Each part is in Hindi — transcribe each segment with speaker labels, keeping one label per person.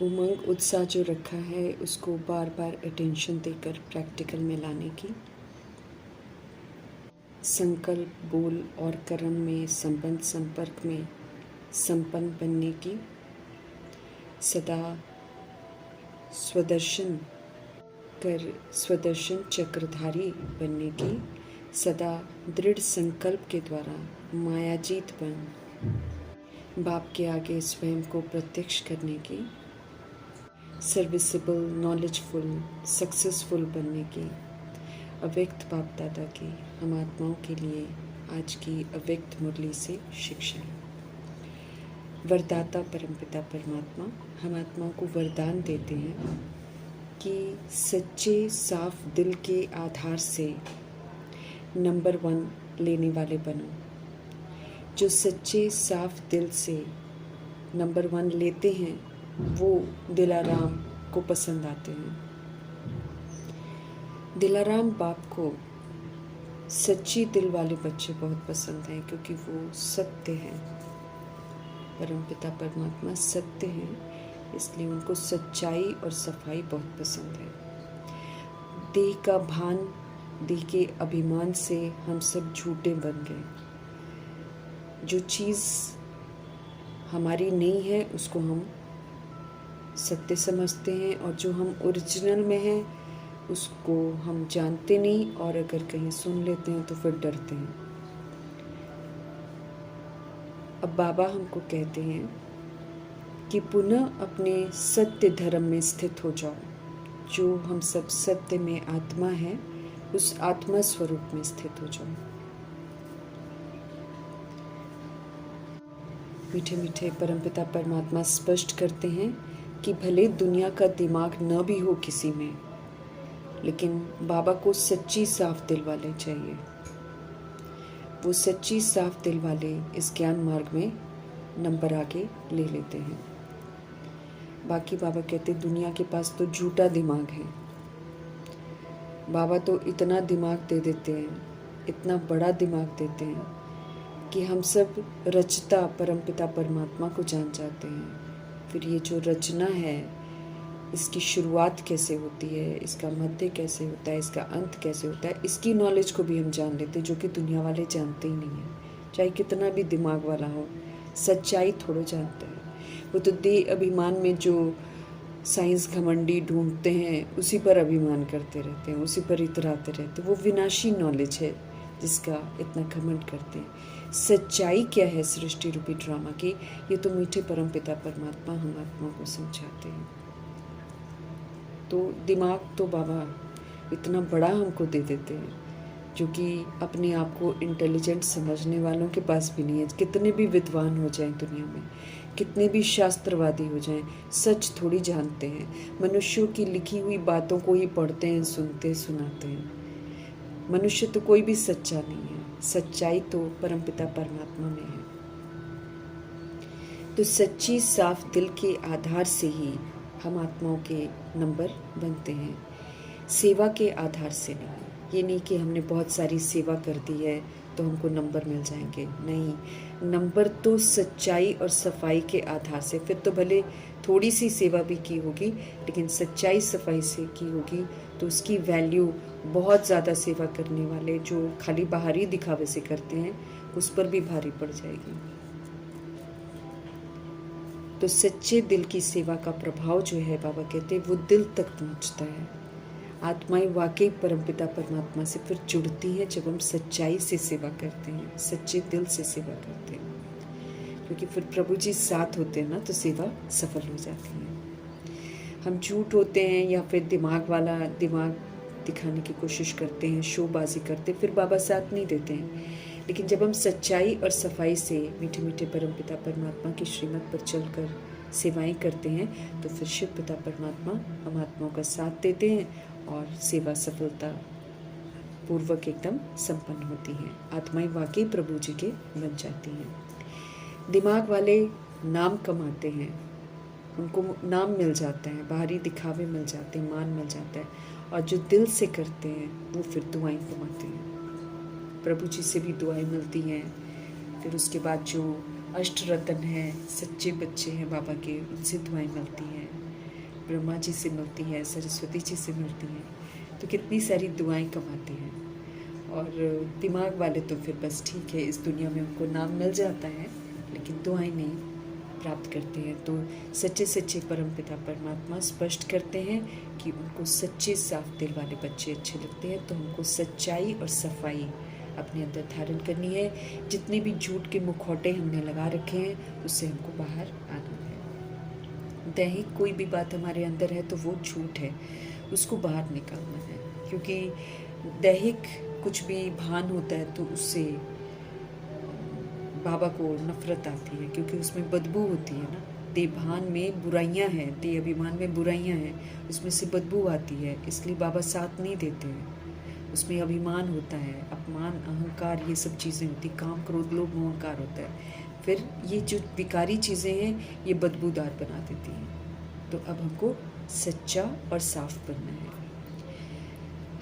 Speaker 1: उमंग उत्साह जो रखा है उसको बार बार अटेंशन देकर प्रैक्टिकल में लाने की, संकल्प बोल और कर्म में संबंध संपर्क में संपन्न बनने की, सदा स्वदर्शन चक्रधारी बनने की, सदा दृढ़ संकल्प के द्वारा मायाजीत बन बाप के आगे स्वयं को प्रत्यक्ष करने की, सर्विसेबल नॉलेजफुल सक्सेसफुल बनने की अव्यक्त बाप दादा की हम आत्माओं के लिए आज की अव्यक्त मुरली से शिक्षा। वरदाता परमपिता परमात्मा हम आत्माओं को वरदान देते हैं कि सच्चे साफ दिल के आधार से नंबर 1 लेने वाले बनो। जो सच्चे साफ दिल से नंबर 1 लेते हैं वो दिलाराम को पसंद आते हैं। दिलाराम बाप को सच्ची दिल वाले बच्चे बहुत पसंद हैं क्योंकि वो सत्य हैं। परमपिता परमात्मा सत्य हैं, इसलिए उनको सच्चाई और सफाई बहुत पसंद है। देह का भान, देह के अभिमान से हम सब झूठे बन गए। जो चीज़ हमारी नहीं है उसको हम सत्य समझते हैं और जो हम ओरिजिनल में हैं उसको हम जानते नहीं, और अगर कहीं सुन लेते हैं तो फिर डरते हैं। अब बाबा हमको कहते हैं कि पुनः अपने सत्य धर्म में स्थित हो जाओ। जो हम सब सत्य में आत्मा है उस आत्मा स्वरूप में स्थित हो जाओ। मीठे मीठे परमपिता परमात्मा स्पष्ट करते हैं कि भले दुनिया का दिमाग न भी हो किसी में, लेकिन बाबा को सच्ची साफ दिल वाले चाहिए। वो सच्ची साफ दिल वाले इस ज्ञान मार्ग में नंबर आगे ले लेते हैं। बाकी बाबा कहते दुनिया के पास तो झूठा दिमाग है। बाबा तो इतना दिमाग दे देते हैं, इतना बड़ा दिमाग देते हैं कि हम सब रचता परमपिता परमात्मा को जान जाते हैं। फिर ये जो रचना है इसकी शुरुआत कैसे होती है, इसका मध्य कैसे होता है, इसका अंत कैसे होता है, इसकी नॉलेज को भी हम जान लेते हैं, जो कि दुनिया वाले जानते ही नहीं हैं। चाहे कितना भी दिमाग वाला हो, सच्चाई थोड़ा जानता है। वो तो देह अभिमान में जो साइंस घमंडी ढूंढते हैं उसी पर अभिमान करते रहते हैं, उसी पर इतराते रहते हैं। वो विनाशी नॉलेज है जिसका इतना घमंड करते हैं। सच्चाई क्या है सृष्टि रूपी ड्रामा की, ये तो मीठे परमपिता परमात्मा हम आत्मा को समझाते हैं। तो दिमाग तो बाबा इतना बड़ा हमको दे देते हैं जो कि अपने आप को इंटेलिजेंट समझने वालों के पास भी नहीं है। कितने भी विद्वान हो जाएं दुनिया में, कितने भी शास्त्रवादी हो जाएं, सच थोड़ी जानते हैं। मनुष्यों की लिखी हुई बातों को ही पढ़ते हैं, सुनते सुनाते हैं। मनुष्य तो कोई भी सच्चा नहीं है। सच्चाई तो परमपिता परमात्मा में है। तो सच्ची साफ दिल के आधार से ही हम आत्माओं के नंबर बनते हैं, सेवा के आधार से नहीं। ये नहीं कि हमने बहुत सारी सेवा कर दी है तो हमको नंबर मिल जाएंगे, नहीं। नंबर तो सच्चाई और सफाई के आधार से। फिर तो भले थोड़ी सी सेवा भी की होगी, लेकिन सच्चाई सफाई से की होगी तो उसकी वैल्यू बहुत ज़्यादा सेवा करने वाले जो खाली बाहरी दिखावे से करते हैं उस पर भी भारी पड़ जाएगी। तो सच्चे दिल की सेवा का प्रभाव जो है बाबा कहते हैं वो दिल तक पहुंचता है। आत्माएं वाकई परमपिता परमात्मा से फिर जुड़ती है जब हम सच्चाई से सेवा करते हैं, सच्चे दिल से सेवा करते हैं, क्योंकि फिर प्रभु जी साथ होते हैं ना तो सेवा सफल हो जाती है। हम झूठ होते हैं या फिर दिमाग दिखाने की कोशिश करते हैं, शोबाजी करते हैं, फिर बाबा साथ नहीं देते हैं। लेकिन जब हम सच्चाई और सफाई से मीठे मीठे परमपिता परमात्मा की श्रीमत पर चलकर सेवाएं करते हैं तो फिर शिव पिता परमात्मा हम आत्माओं का साथ देते हैं और सेवा सफलता पूर्वक एकदम संपन्न होती हैं। आत्माएं वाकई प्रभु जी के बन जाती हैं। दिमाग वाले नाम कमाते हैं, उनको नाम मिल जाता है, बाहरी दिखावे मिल जाते हैं, मान मिल जाता है, और जो दिल से करते हैं वो फिर दुआएं कमाते हैं। प्रभु जी से भी दुआएं मिलती हैं। फिर उसके बाद जो अष्ट रतन है, सच्चे बच्चे हैं बाबा के, उनसे दुआएं मिलती हैं। ब्रह्मा जी से मिलती हैं, सरस्वती जी से मिलती हैं, तो कितनी सारी दुआएं कमाते हैं। और दिमाग वाले तो फिर बस ठीक है, इस दुनिया में उनको नाम मिल जाता है लेकिन दुआएं नहीं प्राप्त करते हैं। तो सच्चे सच्चे परमपिता परमात्मा स्पष्ट करते हैं कि उनको सच्चे साफ दिल वाले बच्चे अच्छे लगते हैं। तो हमको सच्चाई और सफाई अपने अंदर धारण करनी है। जितने भी झूठ के मुखौटे हमने लगा रखे हैं उससे हमको बाहर आना है। दैहिक कोई भी बात हमारे अंदर है तो वो झूठ है, उसको बाहर निकालना है। क्योंकि दैहिक कुछ भी भान होता है तो उससे बाबा को नफरत आती है, क्योंकि उसमें बदबू होती है ना। देभान में बुराइयां हैं, दे अभिमान में बुराइयां हैं, उसमें से बदबू आती है, इसलिए बाबा साथ नहीं देते हैं। उसमें अभिमान होता है, अपमान, अहंकार, ये सब चीज़ें होती, काम, क्रोध, लोभ, अहंकार होता है। फिर ये जो विकारी चीज़ें हैं ये बदबूदार बना देती हैं। तो अब हमको सच्चा और साफ बनना है।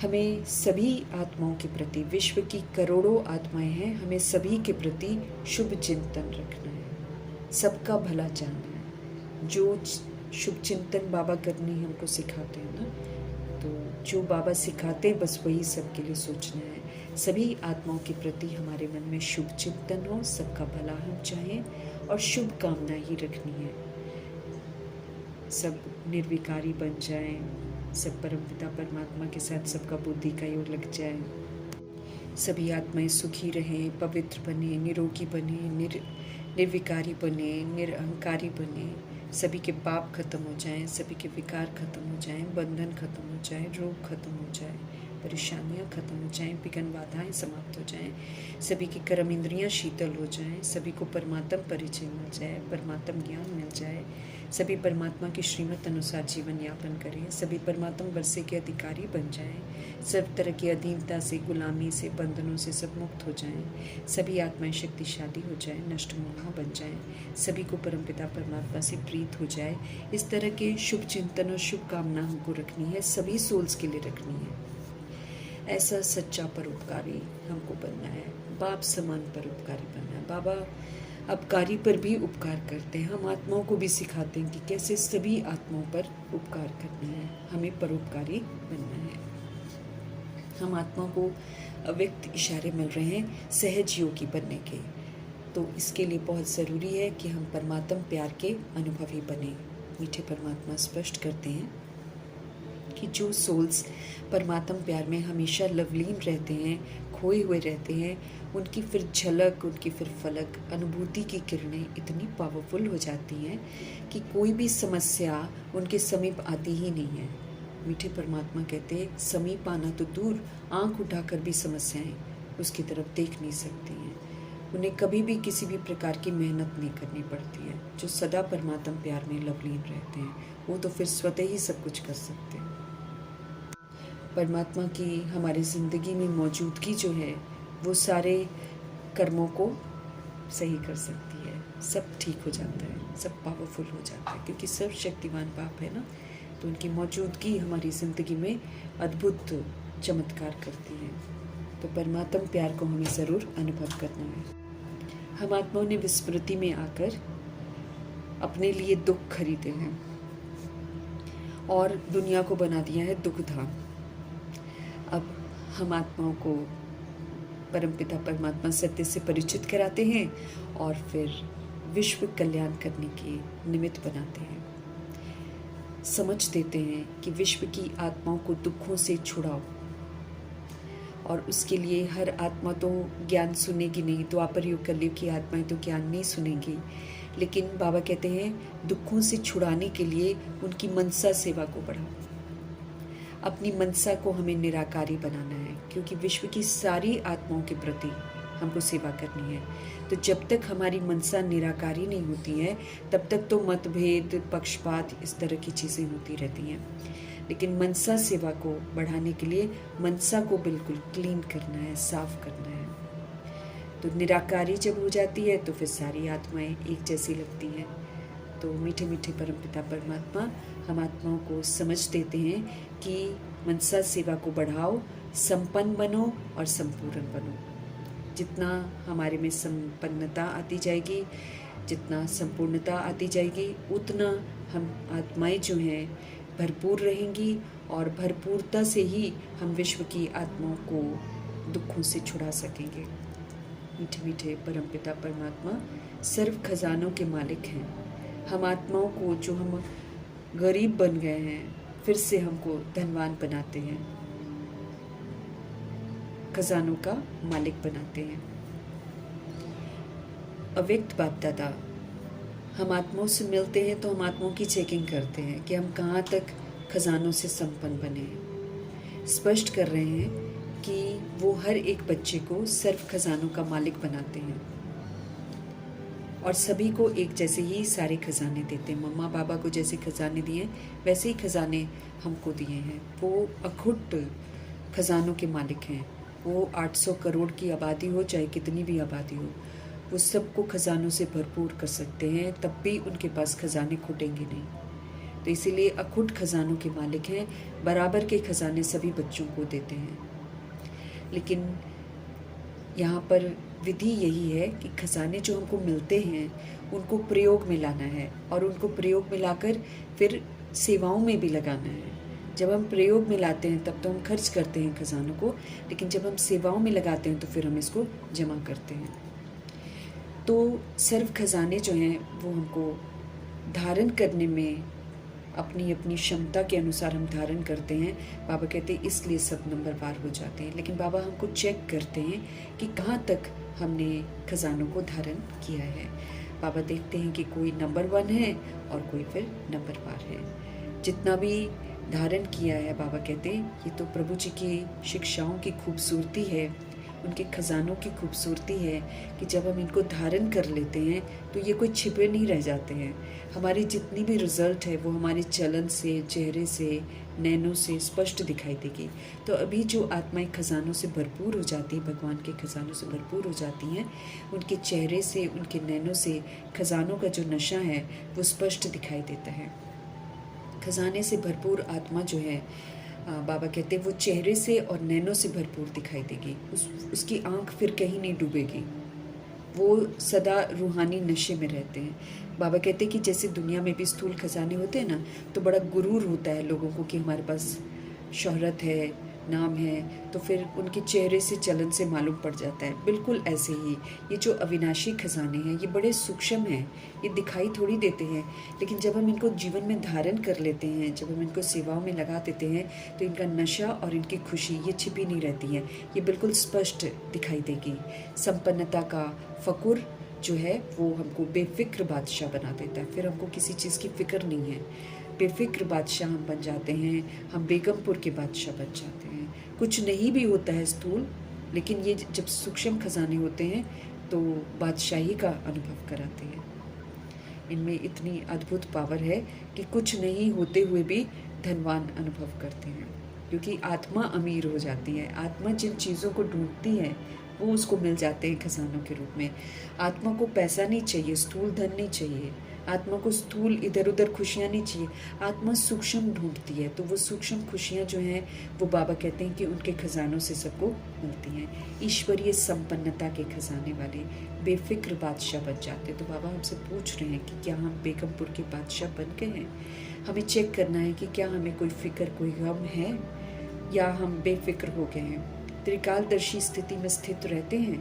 Speaker 1: हमें सभी आत्माओं के प्रति, विश्व की करोड़ों आत्माएं हैं, हमें सभी के प्रति शुभ चिंतन रखना है, सबका भला चाहना है। जो शुभ चिंतन बाबा करने हमको सिखाते हैं ना, तो जो बाबा सिखाते हैं बस वही सबके लिए सोचना है। सभी आत्माओं के प्रति हमारे मन में शुभ चिंतन हो, सबका भला हम चाहें और शुभ कामना ही रखनी है। सब निर्विकारी बन जाएं, सब परमपिता परमात्मा के साथ सबका बुद्धि का योग लग जाए, सभी आत्माएं सुखी रहें, पवित्र बने, निरोगी बने, निर्विकारी बने, निरअहंकारी बने, सभी के पाप खत्म हो जाएं, सभी के विकार खत्म हो जाएं, बंधन खत्म हो जाए, रोग खत्म हो जाए, परेशानियां खत्म हो जाएं, विघ्न बाधाएं समाप्त हो जाएं, सभी की कर्म इंद्रियां शीतल हो जाएं, सभी को परमात्म परिचय मिल जाए, परमात्म ज्ञान मिल जाए, सभी परमात्मा की श्रीमत अनुसार जीवन यापन करें, सभी परमात्म वर्षे के अधिकारी बन जाएं, सब तरह की अधीनता से, गुलामी से, बंधनों से सब मुक्त हो जाएं, सभी आत्माएं शक्तिशाली हो जाएं, नष्ट मोह बन जाएं, सभी को परमपिता परमात्मा से प्रीत हो जाए। इस तरह के शुभ चिंतन और शुभ कामना हमको रखनी है, सभी सोल्स के लिए रखनी है। ऐसा सच्चा परोपकारी हमको बनना है, बाप समान परोपकारी बनना है। बाबा अपकारी पर भी उपकार करते हैं, हम आत्माओं को भी सिखाते हैं कि कैसे सभी आत्माओं पर उपकार करना है, हमें परोपकारी बनना है। हम आत्माओं को अव्यक्त इशारे मिल रहे हैं सहज योगी बनने के, तो इसके लिए बहुत ज़रूरी है कि हम परमात्म प्यार के अनुभवी बने। मीठे परमात्मा स्पष्ट करते हैं कि जो सोल्स परमात्म प्यार में हमेशा लवलीन रहते हैं, खोए हुए रहते हैं, उनकी फिर झलक, उनकी फिर फलक, अनुभूति की किरणें इतनी पावरफुल हो जाती हैं कि कोई भी समस्या उनके समीप आती ही नहीं है। मीठे परमात्मा कहते हैं समीप आना तो दूर, आंख उठाकर भी समस्याएं उसकी तरफ देख नहीं सकती हैं। उन्हें कभी भी किसी भी प्रकार की मेहनत नहीं करनी पड़ती है। जो सदा परमात्म प्यार में लवलीन रहते हैं वो तो फिर स्वतः ही सब कुछ कर सकते हैं। परमात्मा की हमारी ज़िंदगी में मौजूदगी जो है वो सारे कर्मों को सही कर सकती है, सब ठीक हो जाता है, सब पावरफुल हो जाता है, क्योंकि सब शक्तिवान बाप है ना। तो उनकी मौजूदगी हमारी ज़िंदगी में अद्भुत चमत्कार करती है। तो परमात्म प्यार को हमें ज़रूर अनुभव करना है। हम आत्माओं ने विस्मृति में आकर अपने लिए दुख खरीदे हैं और दुनिया को बना दिया है दुख धाम। अब हम आत्माओं को परमपिता परमात्मा सत्य से परिचित कराते हैं और फिर विश्व कल्याण करने के निमित्त बनाते हैं। समझ देते हैं कि विश्व की आत्माओं को दुखों से छुड़ाओ, और उसके लिए हर आत्मा तो ज्ञान सुनेगी नहीं, द्वापर युग कलयुग की आत्माएं तो ज्ञान नहीं सुनेंगी, लेकिन बाबा कहते हैं दुखों से छुड़ाने के लिए उनकी मनसा सेवा को बढ़ाओ। अपनी मनसा को हमें निराकारी बनाना है, क्योंकि विश्व की सारी आत्माओं के प्रति हमको सेवा करनी है। तो जब तक हमारी मनसा निराकारी नहीं होती है तब तक तो मतभेद, पक्षपात, इस तरह की चीज़ें होती रहती हैं। लेकिन मनसा सेवा को बढ़ाने के लिए मनसा को बिल्कुल क्लीन करना है, साफ करना है। तो निराकारी जब हो जाती है तो फिर सारी आत्माएं एक जैसी लगती हैं। तो मीठे मीठे परमपिता परमात्मा हम आत्माओं को समझ देते हैं कि मनसा सेवा को बढ़ाओ, संपन्न बनो और संपूर्ण बनो। जितना हमारे में संपन्नता आती जाएगी, जितना संपूर्णता आती जाएगी, उतना हम आत्माएं जो हैं भरपूर रहेंगी और भरपूरता से ही हम विश्व की आत्माओं को दुखों से छुड़ा सकेंगे। मीठे मीठे परमपिता परमात्मा सर्व खजानों के मालिक हैं। हम आत्माओं को, जो हम गरीब बन गए हैं, फिर से हमको धनवान बनाते हैं, खजानों का मालिक बनाते हैं। अव्यक्त बाप दादा, हम आत्माओं से मिलते हैं तो हम आत्माओं की चेकिंग करते हैं कि हम कहाँ तक खजानों से संपन्न बने हैं। स्पष्ट कर रहे हैं कि वो हर एक बच्चे को सर्व खजानों का मालिक बनाते हैं और सभी को एक जैसे ही सारे खजाने देते हैं। मम्मा पापा को जैसे खजाने दिए वैसे ही खजाने हमको दिए हैं। वो अखुट खजानों के मालिक हैं। वो 800 करोड़ की आबादी हो, चाहे कितनी भी आबादी हो, वो सबको खजानों से भरपूर कर सकते हैं, तब भी उनके पास खजाने खुटेंगे नहीं। तो इसीलिए अखुट खजानों के मालिक हैं, बराबर के खजाने सभी बच्चों को देते हैं। लेकिन यहाँ पर विधि यही है कि खजाने जो हमको मिलते हैं उनको प्रयोग में लाना है और उनको प्रयोग में लाकर फिर सेवाओं में भी लगाना है। जब हम प्रयोग में लाते हैं तब तो हम खर्च करते हैं खजानों को, लेकिन जब हम सेवाओं में लगाते हैं तो फिर हम इसको जमा करते हैं। तो सर्व खजाने जो हैं वो हमको धारण करने में अपनी अपनी क्षमता के अनुसार हम धारण करते हैं। बाबा कहते हैं इसलिए सब नंबरवार हो जाते हैं। लेकिन बाबा हमको चेक करते हैं कि कहाँ तक हमने खजानों को धारण किया है। बाबा देखते हैं कि कोई नंबर 1 है और कोई फिर नंबरवार है। जितना भी धारण किया है, बाबा कहते हैं ये तो प्रभु जी की शिक्षाओं की खूबसूरती है, उनके खजानों की खूबसूरती है कि जब हम इनको धारण कर लेते हैं तो ये कोई छिपे नहीं रह जाते हैं। हमारी जितनी भी रिजल्ट है वो हमारे चलन से, चेहरे से, नैनों से स्पष्ट दिखाई देगी। तो अभी जो आत्माएं खजानों से भरपूर हो जाती हैं, भगवान के खजानों से भरपूर हो जाती हैं, उनके चेहरे से, उनके नैनों से खजानों का जो नशा है वो स्पष्ट दिखाई देता है। खजाने से भरपूर आत्मा जो है, बाबा कहते हैं वो चेहरे से और नैनों से भरपूर दिखाई देगी। उसकी आंख फिर कहीं नहीं डूबेगी। वो सदा रूहानी नशे में रहते हैं। बाबा कहते हैं कि जैसे दुनिया में भी स्थूल खजाने होते हैं ना, तो बड़ा गुरूर होता है लोगों को कि हमारे पास शोहरत है, नाम है, तो फिर उनके चेहरे से, चलन से मालूम पड़ जाता है। बिल्कुल ऐसे ही ये जो अविनाशी खजाने हैं ये बड़े सूक्ष्म हैं, ये दिखाई थोड़ी देते हैं, लेकिन जब हम इनको जीवन में धारण कर लेते हैं, जब हम इनको सेवाओं में लगा देते हैं तो इनका नशा और इनकी खुशी ये छिपी नहीं रहती है, ये बिल्कुल स्पष्ट दिखाई देगी। संपन्नता का फकुर जो है वो हमको बेफिक्र बादशाह बना देता है। फिर हमको किसी चीज़ की फिक्र नहीं है, बेफिक्र बादशाह हम बन जाते हैं। हम बेगमपुर के बादशाह बन जाते हैं। कुछ नहीं भी होता है स्थूल, लेकिन ये जब सूक्ष्म खजाने होते हैं तो बादशाही का अनुभव कराते हैं। इनमें इतनी अद्भुत पावर है कि कुछ नहीं होते हुए भी धनवान अनुभव करते हैं, क्योंकि आत्मा अमीर हो जाती है। आत्मा जिन चीज़ों को ढूंढती है वो उसको मिल जाते हैं खजानों के रूप में। आत्मा को पैसा नहीं चाहिए, स्थूल धन नहीं चाहिए, आत्मा को स्थूल इधर उधर खुशियाँ नहीं चाहिए। आत्मा सूक्ष्म ढूंढती है, तो वो सूक्ष्म खुशियाँ जो हैं वो बाबा कहते हैं कि उनके खजानों से सबको मिलती हैं। ईश्वरीय संपन्नता के खजाने वाले बेफिक्र बादशाह बन जाते हैं। तो बाबा हमसे पूछ रहे हैं कि क्या हम बेगमपुर के बादशाह बन गए हैं? हमें चेक करना है कि क्या हमें कोई फिक्र, कोई गम है या हम बेफिक्र हो गए हैं। त्रिकालदर्शी स्थिति में स्थित रहते हैं,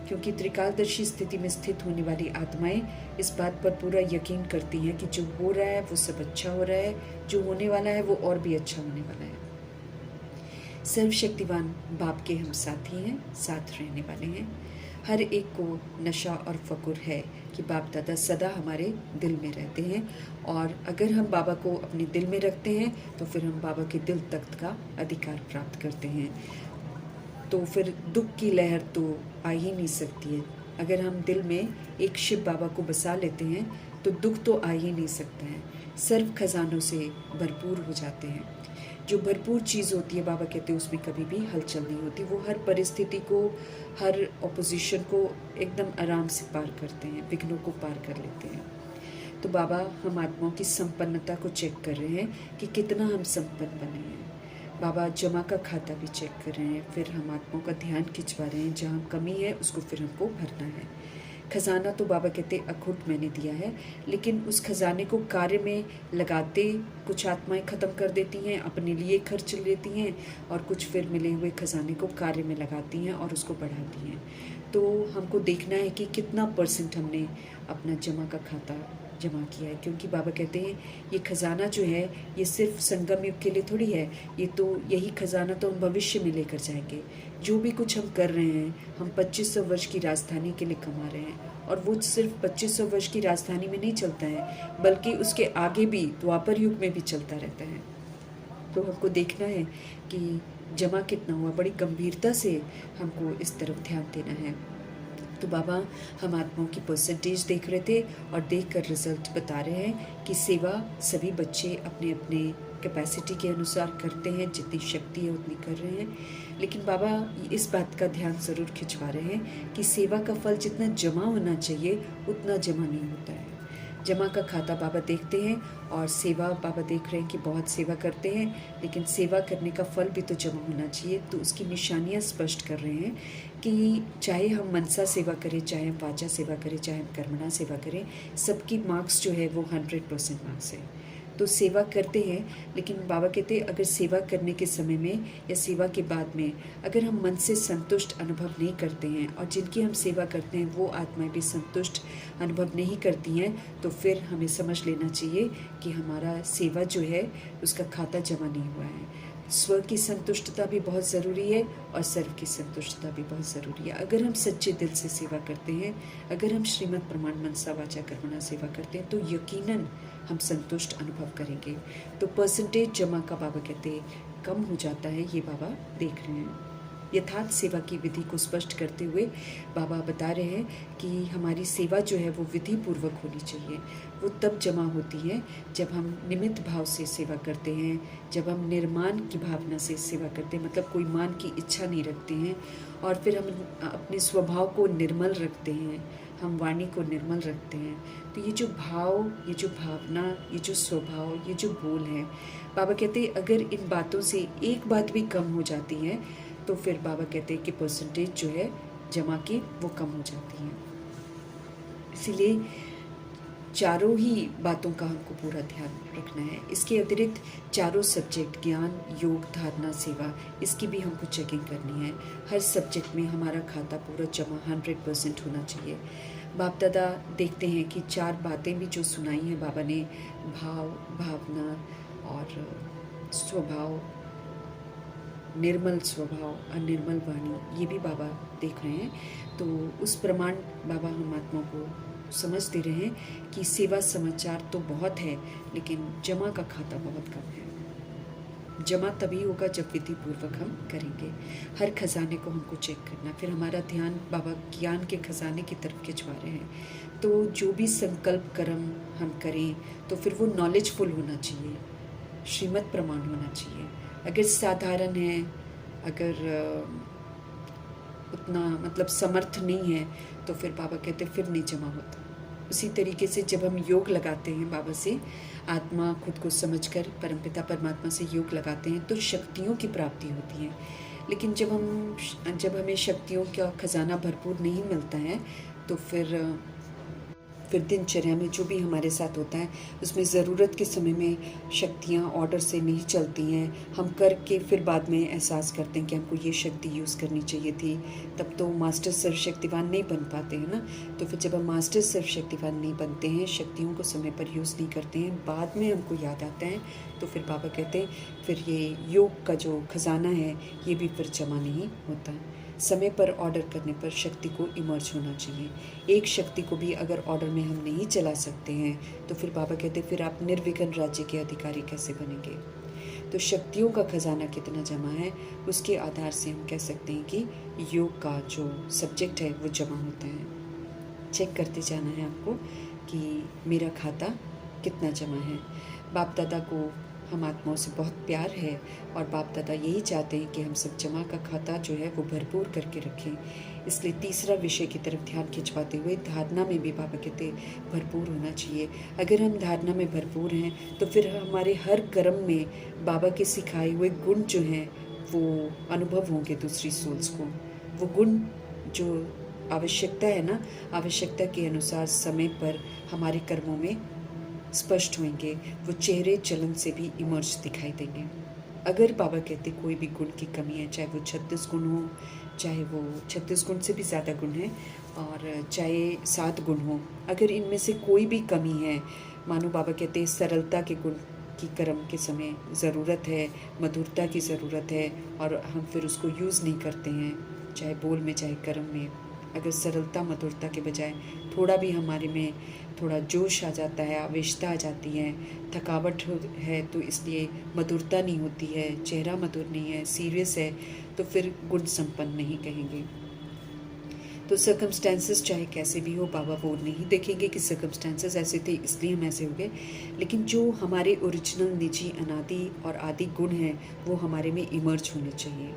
Speaker 1: क्योंकि त्रिकालदर्शी स्थिति में स्थित होने वाली आत्माएं इस बात पर पूरा यकीन करती हैं कि जो हो रहा है वो सब अच्छा हो रहा है, जो होने वाला है वो और भी अच्छा होने वाला है। सर्वशक्तिवान बाप के हम साथी हैं, साथ रहने वाले हैं। हर एक को नशा और फकुर है कि बाप दादा सदा हमारे दिल में रहते हैं, और अगर हम बाबा को अपने दिल में रखते हैं तो फिर हम बाबा के दिल तख्त का अधिकार प्राप्त करते हैं। तो फिर दुख की लहर तो आ ही नहीं सकती है। अगर हम दिल में एक शिव बाबा को बसा लेते हैं तो दुख तो आ ही नहीं सकता है। सर्व खजानों से भरपूर हो जाते हैं। जो भरपूर चीज़ होती है, बाबा कहते हैं उसमें कभी भी हलचल नहीं होती। वो हर परिस्थिति को, हर ऑपोजिशन को एकदम आराम से पार करते हैं, विघ्नों को पार कर लेते हैं। तो बाबा हम आत्माओं की संपन्नता को चेक कर रहे हैं कि कितना हम संपन्न बने हैं। बाबा जमा का खाता भी चेक कर रहे हैं, फिर हम आत्माओं का ध्यान खिंचवा रहे हैं। जहाँ कमी है उसको फिर हमको भरना है। खजाना तो बाबा कहते अखुट मैंने दिया है, लेकिन उस खजाने को कार्य में लगाते कुछ आत्माएं ख़त्म कर देती हैं, अपने लिए खर्च लेती हैं, और कुछ फिर मिले हुए खजाने को कार्य में लगाती हैं और उसको बढ़ाती हैं। तो हमको देखना है कि कितना % हमने अपना जमा का खाता जमा किया है, क्योंकि बाबा कहते हैं ये खजाना जो है ये सिर्फ संगम युग के लिए थोड़ी है, ये तो यही खजाना तो हम भविष्य में लेकर जाएंगे। जो भी कुछ हम कर रहे हैं, हम 2500 वर्ष की राजधानी के लिए कमा रहे हैं, और वो सिर्फ 2500 वर्ष की राजधानी में नहीं चलता है, बल्कि उसके आगे भी द्वापर युग में भी चलता रहता है। तो हमको देखना है कि जमा कितना हुआ, बड़ी गंभीरता से हमको इस तरफ ध्यान देना है। तो बाबा हम आत्माओं की % देख रहे थे और देख कर रिजल्ट बता रहे हैं कि सेवा सभी बच्चे अपने अपने कैपेसिटी के अनुसार करते हैं, जितनी शक्ति है उतनी कर रहे हैं। लेकिन बाबा इस बात का ध्यान ज़रूर खिंचवा रहे हैं कि सेवा का फल जितना जमा होना चाहिए उतना जमा नहीं होता है। जमा का खाता बाबा देखते हैं और सेवा बाबा देख रहे हैं कि बहुत सेवा करते हैं, लेकिन सेवा करने का फल भी तो जमा होना चाहिए। तो उसकी निशानियां स्पष्ट कर रहे हैं कि चाहे हम मनसा सेवा करें, चाहे हम वाचा सेवा करें, चाहे हम कर्मणा सेवा करें, सबकी मार्क्स जो है वो 100% मार्क्स है। तो सेवा करते हैं, लेकिन बाबा कहते हैं अगर सेवा करने के समय में या सेवा के बाद में अगर हम मन से संतुष्ट अनुभव नहीं करते हैं, और जिनकी हम सेवा करते हैं वो आत्माएं भी संतुष्ट अनुभव नहीं करती हैं, तो फिर हमें समझ लेना चाहिए कि हमारा सेवा जो है उसका खाता जमा नहीं हुआ है। स्व की संतुष्टता भी बहुत ज़रूरी है और सर्व की संतुष्टता भी बहुत ज़रूरी है। अगर हम सच्चे दिल से सेवा करते हैं, अगर हम श्रीमद् प्रमाण मनसा वाचा कर्मणा सेवा करते हैं, तो यकीनन हम संतुष्ट अनुभव करेंगे। तो % जमा का बाबा कहते कम हो जाता है, ये बाबा देख रहे हैं। यथार्थ सेवा की विधि को स्पष्ट करते हुए बाबा बता रहे हैं कि हमारी सेवा जो है वो विधि पूर्वक होनी चाहिए। वो तब जमा होती है जब हम निमित्त भाव से सेवा करते हैं, जब हम निर्माण की भावना से सेवा करते हैं, मतलब कोई मान की इच्छा नहीं रखते हैं, और फिर हम अपने स्वभाव को निर्मल रखते हैं, हम वाणी को निर्मल रखते हैं। तो ये जो भाव, ये जो भावना, ये जो स्वभाव, ये जो बोल है, बाबा कहते हैं अगर इन बातों से एक बात भी कम हो जाती है तो फिर बाबा कहते हैं कि % जो है जमा की वो कम हो जाती है। इसीलिए चारों ही बातों का हमको पूरा ध्यान रखना है। इसके अतिरिक्त चारों सब्जेक्ट ज्ञान, योग, धारणा, सेवा, इसकी भी हमको चेकिंग करनी है। हर सब्जेक्ट में हमारा खाता पूरा जमा 100% होना चाहिए। बाप दादा देखते हैं कि 4 बातें भी जो सुनाई हैं बाबा ने, भाव, भावना और स्वभाव, निर्मल स्वभाव, अनिर्मल वाणी, ये भी बाबा देख रहे हैं। तो उस प्रमाण बाबा हम आत्मा को समझ दे रहे हैं कि सेवा समाचार तो बहुत है, लेकिन जमा का खाता बहुत कम है। जमा तभी होगा जब विधि पूर्वक हम करेंगे। हर खजाने को हमको चेक करना, फिर हमारा ध्यान बाबा ज्ञान के खजाने की तरफ खिंचवा रहे हैं। तो जो भी संकल्प कर्म हम करें तो फिर वो नॉलेजफुल होना चाहिए, श्रीमद् प्रमाण होना चाहिए। अगर साधारण है, अगर उतना मतलब समर्थ नहीं है, तो फिर बाबा कहते फिर नहीं जमा होता। उसी तरीके से जब हम योग लगाते हैं बाबा से, आत्मा खुद को समझकर परमपिता परमात्मा से योग लगाते हैं, तो शक्तियों की प्राप्ति होती है। लेकिन जब हमें शक्तियों का खजाना भरपूर नहीं मिलता है, तो फिर दिनचर्या में जो भी हमारे साथ होता है उसमें ज़रूरत के समय में शक्तियाँ ऑर्डर से नहीं चलती हैं। हम करके फिर बाद में एहसास करते हैं कि हमको ये शक्ति यूज़ करनी चाहिए थी, तब तो मास्टर सर्वशक्तिवान नहीं बन पाते हैं ना। तो फिर जब हम मास्टर सर्वशक्तिवान नहीं बनते हैं, शक्तियों को समय पर यूज़ नहीं करते हैं, बाद में हमको याद आता है, तो फिर बाबा कहते हैं फिर ये योग का जो खजाना है ये भी फिर जमा नहीं होता। समय पर ऑर्डर करने पर शक्ति को इमर्ज होना चाहिए। एक शक्ति को भी अगर ऑर्डर में हम नहीं चला सकते हैं, तो फिर बाबा कहते हैं फिर आप निर्विघ्न राज्य के अधिकारी कैसे बनेंगे। तो शक्तियों का खजाना कितना जमा है, उसके आधार से हम कह सकते हैं कि योग का जो सब्जेक्ट है वो जमा होता है। चेक करते जाना है आपको कि मेरा खाता कितना जमा है। बाप दादा को हम आत्माओं से बहुत प्यार है, और बाप दादा यही चाहते हैं कि हम सब जमा का खाता जो है वो भरपूर करके रखें। इसलिए तीसरा विषय की तरफ ध्यान खिंचवाते हुए धारणा में भी बाबा कहते भरपूर होना चाहिए। अगर हम धारणा में भरपूर हैं तो फिर हमारे हर कर्म में बाबा के सिखाए हुए गुण जो हैं वो अनुभव होंगे दूसरी सोल्स को। वो गुण जो आवश्यकता है ना, आवश्यकता के अनुसार समय पर हमारे कर्मों में स्पष्ट होंगे, वो चेहरे चलन से भी इमर्ज दिखाई देंगे। अगर बाबा कहते कोई भी गुण की कमी है, चाहे वो 36 गुण हो, चाहे वो 36 गुण से भी ज़्यादा गुण है, और चाहे 7 गुण हो, अगर इनमें से कोई भी कमी है, मानो बाबा कहते सरलता के गुण की कर्म के समय ज़रूरत है, मधुरता की ज़रूरत है, और हम फिर उसको यूज़ नहीं करते हैं, चाहे बोल में चाहे कर्म में। अगर सरलता मधुरता के बजाय थोड़ा भी हमारे में थोड़ा जोश आ जाता है, आवेशता आ जाती है, थकावट है, तो इसलिए मधुरता नहीं होती है, चेहरा मधुर नहीं है, सीरियस है, तो फिर गुण संपन्न नहीं कहेंगे। तो सर्कमस्टेंसेस चाहे कैसे भी हो, बाबा वो नहीं देखेंगे कि सर्कमस्टेंसेस ऐसे थे इसलिए हम ऐसे हो गए, लेकिन जो हमारे ओरिजिनल निजी अनादि और आदि गुण हैं वो हमारे में इमर्ज होने चाहिए।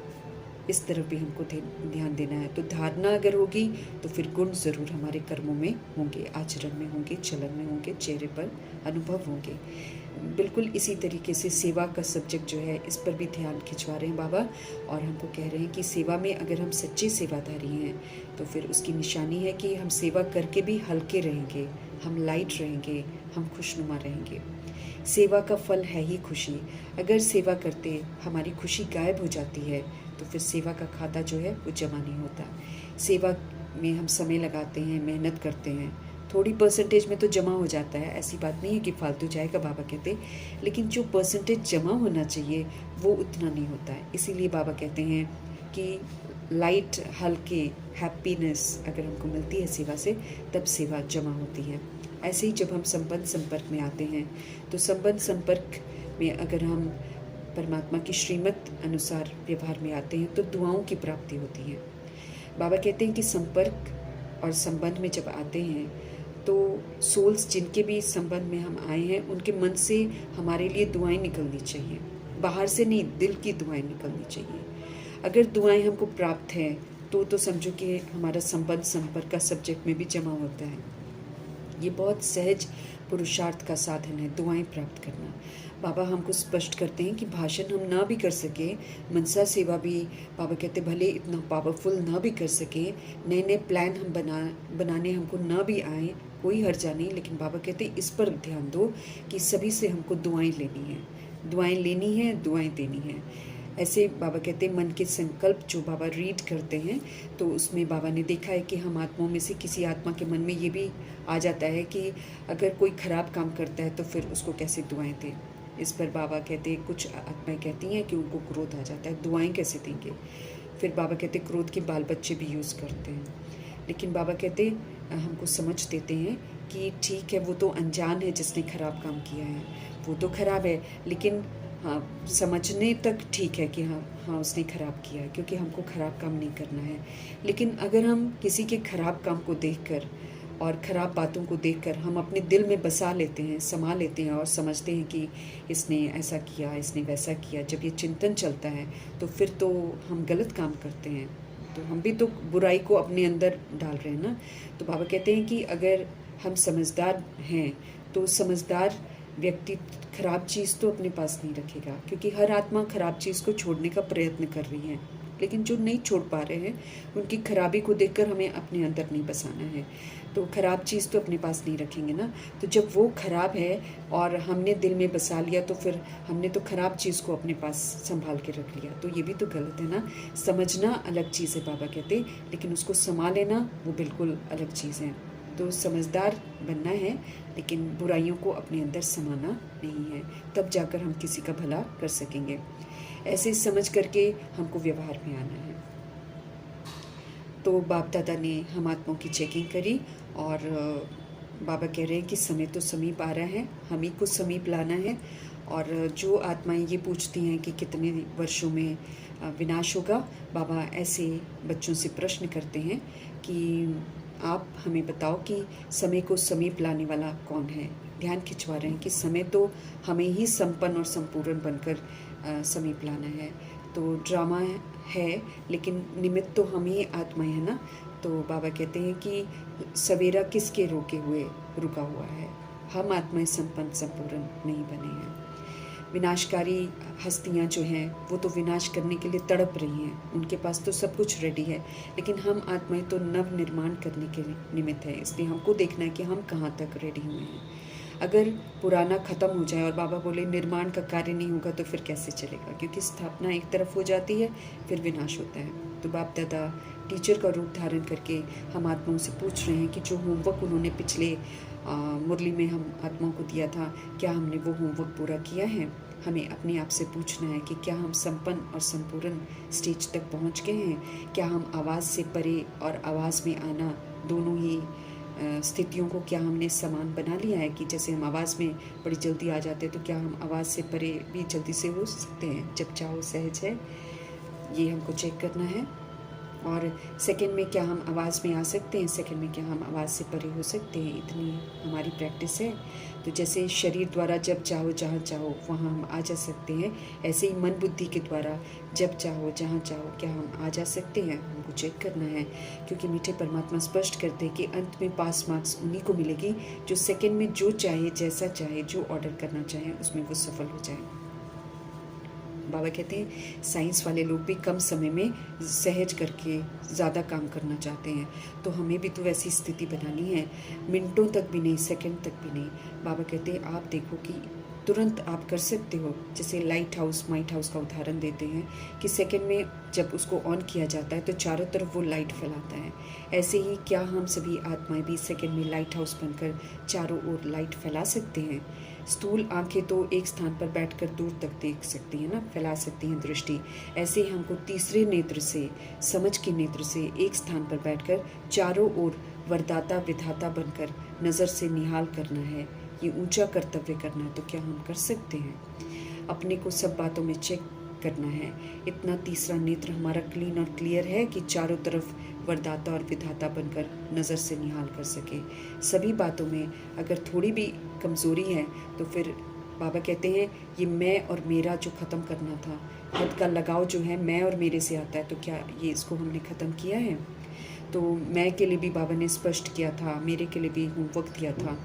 Speaker 1: इस तरफ भी हमको ध्यान देना है। तो धारणा अगर होगी तो फिर गुण ज़रूर हमारे कर्मों में होंगे, आचरण में होंगे, चलन में होंगे, चेहरे पर अनुभव होंगे। बिल्कुल इसी तरीके से सेवा का सब्जेक्ट जो है, इस पर भी ध्यान खिंचवा रहे हैं बाबा, और हमको कह रहे हैं कि सेवा में अगर हम सच्चे सेवादारी हैं तो फिर उसकी निशानी है कि हम सेवा करके भी हल्के रहेंगे, हम लाइट रहेंगे, हम खुशनुमा रहेंगे। सेवा का फल है ही खुशी। अगर सेवा करते हमारी खुशी गायब हो जाती है तो फिर सेवा का खाता जो है वो जमा नहीं होता। सेवा में हम समय लगाते हैं, मेहनत करते हैं, थोड़ी परसेंटेज में तो जमा हो जाता है, ऐसी बात नहीं है कि फालतू जाएगा बाबा कहते, लेकिन जो परसेंटेज जमा होना चाहिए वो उतना नहीं होता है। इसीलिए बाबा कहते हैं कि लाइट, हल्के, हैप्पीनेस अगर हमको मिलती है सेवा से, तब सेवा जमा होती है। ऐसे ही जब हम संबंध संपर्क में आते हैं तो संबंध संपर्क में अगर हम परमात्मा की श्रीमत अनुसार व्यवहार में आते हैं तो दुआओं की प्राप्ति होती है। बाबा कहते हैं कि संपर्क और संबंध में जब आते हैं तो सोल्स जिनके भी संबंध में हम आए हैं उनके मन से हमारे लिए दुआएं निकलनी चाहिए, बाहर से नहीं, दिल की दुआएं निकलनी चाहिए। अगर दुआएं हमको प्राप्त हैं तो समझो कि हमारा संबंध संपर्क का सब्जेक्ट में भी जमा होता है। ये बहुत सहज पुरुषार्थ का साधन है दुआएं प्राप्त करना। बाबा हमको स्पष्ट करते हैं कि भाषण हम ना भी कर सके, मनसा सेवा भी बाबा कहते भले इतना पावरफुल ना भी कर सके, नए नए प्लान हम बनाने हमको ना भी आए, कोई हर्जा नहीं, लेकिन बाबा कहते इस पर ध्यान दो कि सभी से हमको दुआएं लेनी है, दुआएं लेनी है, दुआएं देनी है। ऐसे बाबा कहते हैं मन के संकल्प जो बाबा रीड करते हैं तो उसमें बाबा ने देखा है कि हम आत्माओं में से किसी आत्मा के मन में ये भी आ जाता है कि अगर कोई ख़राब काम करता है तो फिर उसको कैसे दुआएं दें। इस पर बाबा कहते हैं, कुछ आत्माएं कहती हैं कि उनको क्रोध आ जाता है, दुआएं कैसे देंगे। फिर बाबा कहते क्रोध के बाल बच्चे भी यूज़ करते हैं, लेकिन बाबा कहते हमको समझ देते हैं कि ठीक है वो तो अनजान है जिसने ख़राब काम किया है, वो तो ख़राब है, लेकिन हाँ समझने तक ठीक है कि हाँ उसने ख़राब किया है, क्योंकि हमको ख़राब काम नहीं करना है। लेकिन अगर हम किसी के ख़राब काम को देखकर और ख़राब बातों को देखकर हम अपने दिल में बसा लेते हैं, समा लेते हैं और समझते हैं कि इसने ऐसा किया, इसने वैसा किया, जब ये चिंतन चलता है तो फिर तो हम गलत काम करते हैं, तो हम भी तो बुराई को अपने अंदर डाल रहे हैं ना। तो बाबा कहते हैं कि अगर हम समझदार हैं तो समझदार व्यक्ति खराब चीज़ तो अपने पास नहीं रखेगा, क्योंकि हर आत्मा खराब चीज़ को छोड़ने का प्रयत्न कर रही है, लेकिन जो नहीं छोड़ पा रहे हैं उनकी खराबी को देखकर हमें अपने अंदर नहीं बसाना है। तो खराब चीज़ तो अपने पास नहीं रखेंगे ना। तो जब वो खराब है और हमने दिल में बसा लिया तो फिर हमने तो खराब चीज़ को अपने पास संभाल के रख लिया, तो ये भी तो गलत है ना। समझना अलग चीज़ है बाबा कहते, लेकिन उसको समा लेना वो बिल्कुल अलग चीज़ है। तो समझदार बनना है, लेकिन बुराइयों को अपने अंदर समाना नहीं है, तब जाकर हम किसी का भला कर सकेंगे। ऐसे समझ करके हमको व्यवहार में आना है। तो बाप दादा ने हम आत्माओं की चेकिंग करी और बाबा कह रहे हैं कि समय तो समीप आ रहा है, हम ही को समीप लाना है। और जो आत्माएं ये पूछती हैं कि कितने वर्षों में विनाश होगा, बाबा ऐसे बच्चों से प्रश्न करते हैं कि आप हमें बताओ कि समय को समीप लाने वाला कौन है। ध्यान खिंचवा रहे हैं कि समय तो हमें ही संपन्न और संपूर्ण बनकर समीप लाना है। तो ड्रामा है, लेकिन निमित्त तो हम ही आत्माएं हैं ना। तो बाबा कहते हैं कि सवेरा किसके रोके हुए रुका हुआ है, हम आत्माएं संपन्न संपूर्ण नहीं बने हैं। विनाशकारी हस्तियाँ जो हैं वो तो विनाश करने के लिए तड़प रही हैं, उनके पास तो सब कुछ रेडी है, लेकिन हम आत्माएं तो नव निर्माण करने के निमित्त है। इसलिए हमको देखना है कि हम कहाँ तक रेडी हुए हैं। अगर पुराना ख़त्म हो जाए और बाबा बोले निर्माण का कार्य नहीं होगा तो फिर कैसे चलेगा, क्योंकि स्थापना एक तरफ हो जाती है फिर विनाश होता है। तो बाप दादा टीचर का रूप धारण करके हम आत्माओं से पूछ रहे हैं कि जो होमवर्क उन्होंने पिछले मुरली में हम आत्माओं को दिया था, क्या हमने वो होमवर्क पूरा किया है। हमें अपने आप से पूछना है कि क्या हम संपन्न और संपूर्ण स्टेज तक पहुंच गए हैं। क्या हम आवाज़ से परे और आवाज़ में आना दोनों ही स्थितियों को क्या हमने समान बना लिया है कि जैसे हम आवाज़ में बड़ी जल्दी आ जाते हैं तो क्या हम आवाज़ से परे भी जल्दी से हो सकते हैं। जब चाहो सहज है, ये हमको चेक करना है। और सेकंड में क्या हम आवाज़ में आ सकते हैं, सेकंड में क्या हम आवाज़ से परे हो सकते हैं, इतनी हमारी प्रैक्टिस है। तो जैसे शरीर द्वारा जब चाहो जहाँ चाहो वहाँ हम आ जा सकते हैं, ऐसे ही मन बुद्धि के द्वारा जब चाहो जहाँ चाहो क्या हम आ जा सकते हैं, हमको चेक करना है। क्योंकि मीठे परमात्मा स्पष्ट करते हैं कि अंत में पास मार्क्स उन्हीं को मिलेगी जो सेकेंड में जो चाहे, जैसा चाहे, जो ऑर्डर करना चाहे उसमें वो सफल हो जाए। बाबा कहते हैं साइंस वाले लोग भी कम समय में सहज करके ज़्यादा काम करना चाहते हैं, तो हमें भी तो वैसी स्थिति बनानी है, मिनटों तक भी नहीं, सेकंड तक भी नहीं। बाबा कहते हैं आप देखो कि तुरंत आप कर सकते हो। जैसे लाइट हाउस माइट हाउस का उदाहरण देते हैं कि सेकंड में जब उसको ऑन किया जाता है तो चारों तरफ वो लाइट फैलाता है। ऐसे ही क्या हम सभी आत्माएं भी सेकंड में लाइट हाउस बनकर चारों ओर लाइट फैला सकते हैं। स्थूल आंखें तो एक स्थान पर बैठकर दूर तक देख सकती हैं ना, फैला सकती हैं दृष्टि। ऐसे ही हमको तीसरे नेत्र से, समझ के नेत्र से एक स्थान पर बैठकर चारों ओर वरदाता विधाता बनकर नज़र से निहाल करना है, ये ऊंचा कर्तव्य करना है। तो क्या हम कर सकते हैं? अपने को सब बातों में चेक करना है। इतना तीसरा नेत्र हमारा क्लीन और क्लियर है कि चारों तरफ वरदाता और विधाता बनकर नज़र से निहाल कर सके। सभी बातों में अगर थोड़ी भी कमज़ोरी है तो फिर बाबा कहते हैं ये मैं और मेरा जो ख़त्म करना था, खुद का लगाव जो है मैं और मेरे से आता है, तो क्या ये इसको हमने ख़त्म किया है? तो मैं के लिए भी बाबा ने स्पष्ट किया था, मेरे के लिए भी होमवर्क दिया था।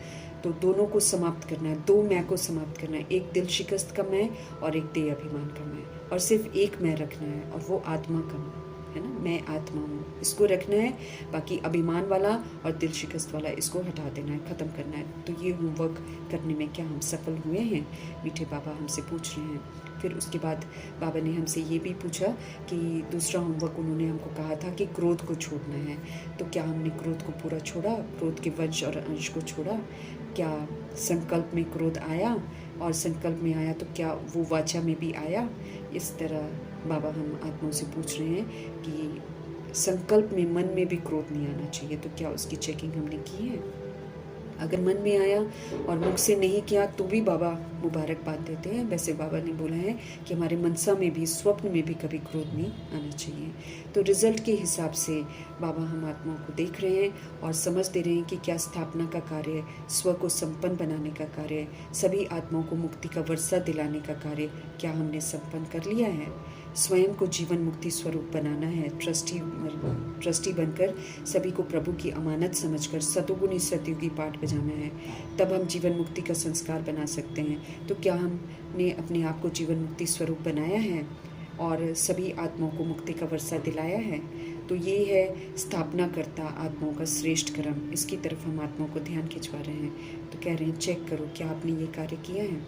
Speaker 1: तो दोनों को समाप्त करना है, दो मैं को समाप्त करना है, एक दिल शिकस्त का मैं और एक देह अभिमान का मैं, और सिर्फ एक मैं रखना है और वो आत्मा का मैं है ना, मैं आत्मा हूँ, इसको रखना है। बाकी अभिमान वाला और दिल शिकस्त वाला इसको हटा देना है, ख़त्म करना है। तो ये होमवर्क करने में क्या हम सफल हुए हैं? मीठे बाबा हमसे पूछ रहे हैं। फिर उसके बाद बाबा ने हमसे ये भी पूछा कि दूसरा होमवर्क उन्होंने हमको कहा था कि क्रोध को छोड़ना है। तो क्या हमने क्रोध को पूरा छोड़ा, क्रोध के वंश और अंश को छोड़ा? क्या संकल्प में क्रोध आया, और संकल्प में आया तो क्या वो वाचा में भी आया? इस तरह बाबा हम आत्माओं से पूछ रहे हैं कि संकल्प में, मन में भी क्रोध नहीं आना चाहिए, तो क्या उसकी चेकिंग हमने की है? अगर मन में आया और मुख से नहीं किया तो भी बाबा मुबारकबाद देते हैं। वैसे बाबा ने बोला है कि हमारे मनसा में भी, स्वप्न में भी कभी क्रोध नहीं आना चाहिए। तो रिजल्ट के हिसाब से बाबा हम आत्माओं को देख रहे हैं और समझ दे रहे हैं कि क्या स्थापना का कार्य, स्व को संपन्न बनाने का कार्य, सभी आत्माओं को मुक्ति का वर्षा दिलाने का कार्य क्या हमने संपन्न कर लिया है? स्वयं को जीवन मुक्ति स्वरूप बनाना है, ट्रस्टी बनकर सभी को प्रभु की अमानत समझकर सतोगुणी सतयुगी पाठ बजाना है, तब हम जीवन मुक्ति का संस्कार बना सकते हैं। तो क्या हमने अपने आप को जीवन मुक्ति स्वरूप बनाया है और सभी आत्माओं को मुक्ति का वर्षा दिलाया है? तो ये है स्थापना करता आत्माओं का श्रेष्ठ कर्म। इसकी तरफ हम आत्माओं को ध्यान खिंचवा रहे हैं। तो कह रहे हैं चेक करो क्या आपने ये कार्य किया है।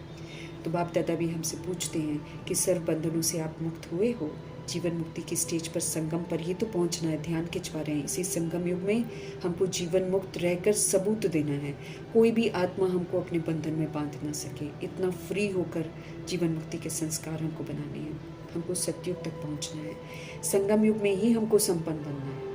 Speaker 1: तो बाप दादा भी हमसे पूछते हैं कि सर्व बंधनों से आप मुक्त हुए हो, जीवन मुक्ति की स्टेज पर, संगम पर ही तो पहुंचना है। ध्यान खिंचवा रहे हैं, इसी संगम युग में हमको जीवन मुक्त रहकर सबूत देना है। कोई भी आत्मा हमको अपने बंधन में बांध ना सके, इतना फ्री होकर जीवन मुक्ति के संस्कार हमको बनाने हैं। हमको सतयुग तक पहुंचना है, संगम युग में ही हमको संपन्न बनना है।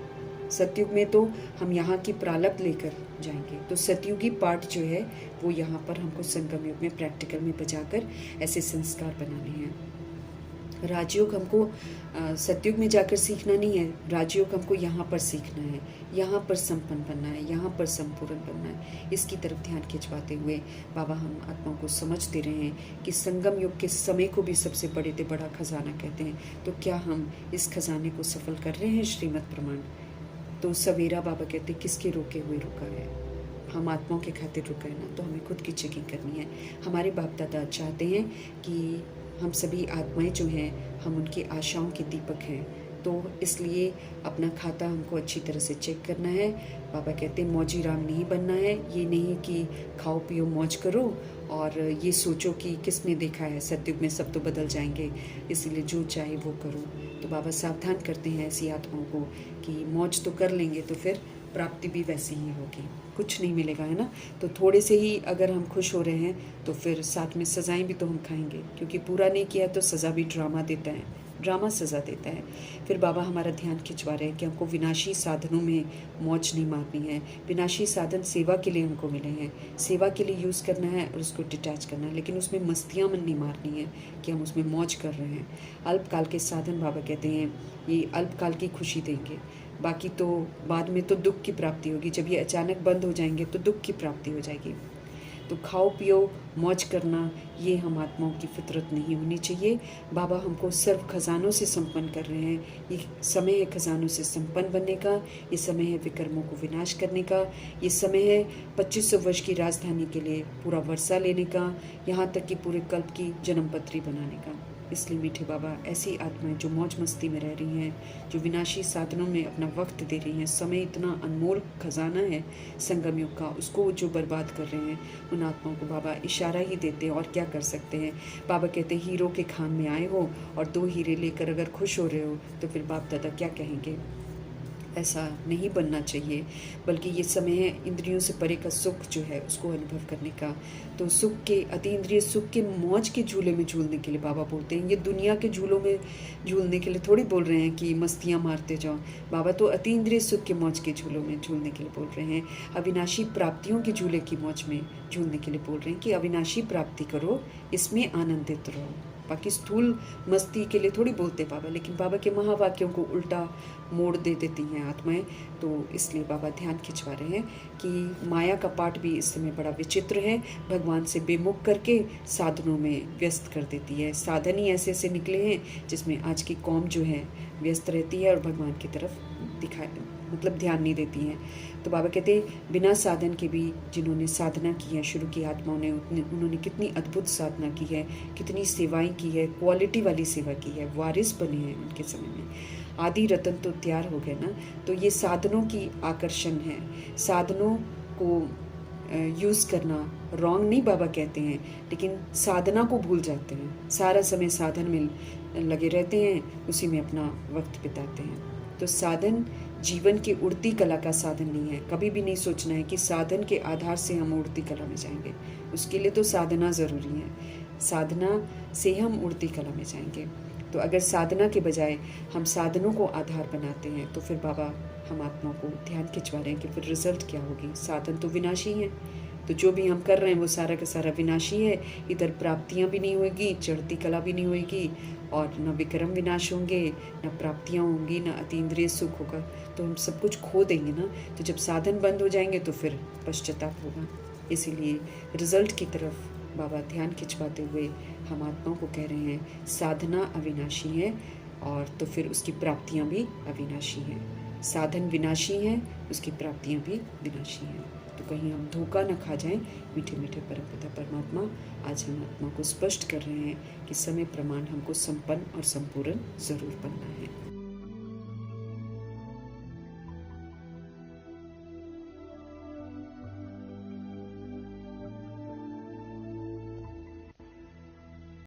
Speaker 1: सतयुग में तो हम यहाँ की प्रारब्ध लेकर जाएंगे, तो सतयुगी पाठ जो है वो यहाँ पर हमको संगम युग में प्रैक्टिकल में बजाकर ऐसे संस्कार बनाने हैं। राजयोग हमको सतयुग में जाकर सीखना नहीं है, राजयोग हमको यहाँ पर सीखना है, यहाँ पर संपन्न बनना है, यहाँ पर संपूर्ण बनना है। इसकी तरफ ध्यान खिंचवाते हुए बाबा हम आत्माओं को समझ दे रहे हैं कि संगम युग के समय को भी सबसे बड़े से बड़ा खजाना कहते हैं। तो क्या हम इस खजाने को सफल कर रहे हैं? श्रीमद् प्रमाण तो सवेरा बाबा कहते किसके रोके हुए रुका है। हम आत्माओं के खातिर रुक गए ना, तो हमें खुद की चेकिंग करनी है। हमारे बाप दादा चाहते हैं कि हम सभी आत्माएं जो हैं, हम उनकी आशाओं के दीपक हैं, तो इसलिए अपना खाता हमको अच्छी तरह से चेक करना है। बाबा कहते हैं मौजी राम नहीं बनना है। ये नहीं कि खाओ पियो मौज करो और ये सोचो कि किसने देखा है सतयुग में सब तो बदल जाएंगे, इसीलिए जो चाहे वो करो। तो बाबा सावधान करते हैं ऐसी आत्माओं को कि मौज तो कर लेंगे तो फिर प्राप्ति भी वैसी ही होगी, कुछ नहीं मिलेगा, है ना। तो थोड़े से ही अगर हम खुश हो रहे हैं तो फिर साथ में सज़ाएं भी तो हम खाएंगे, क्योंकि पूरा नहीं किया तो सज़ा भी ड्रामा देता है, ड्रामा सज़ा देता है। फिर बाबा हमारा ध्यान खिंचवा रहे हैं कि हमको विनाशी साधनों में मौज नहीं मारनी है। विनाशी साधन सेवा के लिए हमको मिले हैं, सेवा के लिए यूज़ करना है और उसको डिटैच करना है, लेकिन उसमें मस्तियाँ मन नहीं मारनी है कि हम उसमें मौज कर रहे हैं। अल्पकाल के साधन बाबा कहते हैं ये अल्पकाल की खुशी देंगे, बाकी तो बाद में तो दुख की प्राप्ति होगी। जब ये अचानक बंद हो जाएंगे तो दुख की प्राप्ति हो जाएगी। तो खाओ पियो मौज करना ये हम आत्माओं की फितरत नहीं होनी चाहिए। बाबा हमको सर्व खजानों से संपन्न कर रहे हैं। ये समय है खजानों से संपन्न बनने का, ये समय है विकर्मों को विनाश करने का, ये समय है 2500 वर्ष की राजधानी के लिए पूरा वर्षा लेने का, यहाँ तक कि पूरे कल्प की जन्मपत्री बनाने का। इसलिए मीठे बाबा ऐसी आत्माएं जो मौज मस्ती में रह रही हैं, जो विनाशी साधनों में अपना वक्त दे रही हैं, समय इतना अनमोल खजाना है संगम युग का, उसको जो बर्बाद कर रहे हैं, उन आत्माओं को बाबा इशारा ही देते हैं और क्या कर सकते हैं। बाबा कहते हैं हीरो के खान में आए हो और 2 हीरे लेकर अगर खुश हो रहे हो तो फिर बाप दादा क्या कहेंगे। ऐसा नहीं बनना चाहिए, बल्कि ये समय है इंद्रियों से परे का सुख जो है उसको अनुभव करने का। तो सुख के अतीन्द्रिय सुख के मौज के झूले में झूलने के लिए बाबा बोलते हैं। ये दुनिया के झूलों में झूलने के लिए थोड़ी बोल रहे हैं कि मस्तियाँ मारते जाओ। बाबा तो अतीन्द्रिय सुख के मौज के झूलों में झूलने के लिए बोल रहे हैं। अविनाशी प्राप्तियों के झूले की मौज में झूलने के लिए बोल रहे हैं कि अविनाशी प्राप्ति करो, इसमें आनंदित रहो। बाकी स्थूल मस्ती के लिए थोड़ी बोलते बाबा, लेकिन बाबा के महावाक्यों को उल्टा मोड़ दे देती हैं आत्माएं। तो इसलिए बाबा ध्यान खिंचवा रहे हैं कि माया का पाठ भी इस समय बड़ा विचित्र है, भगवान से बेमुख करके साधनों में व्यस्त कर देती है। साधन ही ऐसे ऐसे निकले हैं जिसमें आज की कौम जो है व्यस्त रहती है और भगवान की तरफ ध्यान नहीं देती हैं। तो बाबा कहते हैं बिना साधन के भी जिन्होंने साधना की है, शुरू की आत्माओं ने, उन्होंने कितनी अद्भुत साधना की है, कितनी सेवाएं की है, क्वालिटी वाली सेवा की है, वारिस बने हैं उनके समय में। आदि रतन तो तैयार हो गए ना। तो ये साधनों की आकर्षण है, साधनों को यूज़ करना रॉन्ग नहीं बाबा कहते हैं, लेकिन साधना को भूल जाते हैं। सारा समय साधन में लगे रहते हैं, उसी में अपना वक्त बिताते हैं। तो साधन जीवन की उड़ती कला का साधन नहीं है। कभी भी नहीं सोचना है कि साधन के आधार से हम उड़ती कला में जाएंगे, उसके लिए तो साधना ज़रूरी है, साधना से हम उड़ती कला में जाएंगे। तो अगर साधना के बजाय हम साधनों को आधार बनाते हैं तो फिर बाबा हम आत्मा को ध्यान खिंचवा रहे हैं कि फिर रिजल्ट क्या होगी। साधन तो विनाशी है, तो जो भी हम कर रहे हैं वो सारा का सारा विनाशी है। इधर प्राप्तियां भी नहीं होगी, चढ़ती कला भी नहीं होगी, और न विक्रम विनाश होंगे, न प्राप्तियां होंगी, न अतीन्द्रिय सुख होगा। तो हम सब कुछ खो देंगे ना। तो जब साधन बंद हो जाएंगे तो फिर पश्चाताप होगा। इसीलिए रिजल्ट की तरफ बाबा ध्यान खिंचवाते हुए हम आत्माओं को कह रहे हैं साधना अविनाशी है और तो फिर उसकी प्राप्तियां भी अविनाशी हैं। साधन विनाशी है, उसकी प्राप्तियां भी विनाशी हैं। तो कहीं हम धोखा न खा जाएं। मीठे मीठे परमपिता परमात्मा आज हम आत्मा को स्पष्ट कर रहे हैं कि समय प्रमाण हमको संपन्न और संपूर्ण जरूर बनना है।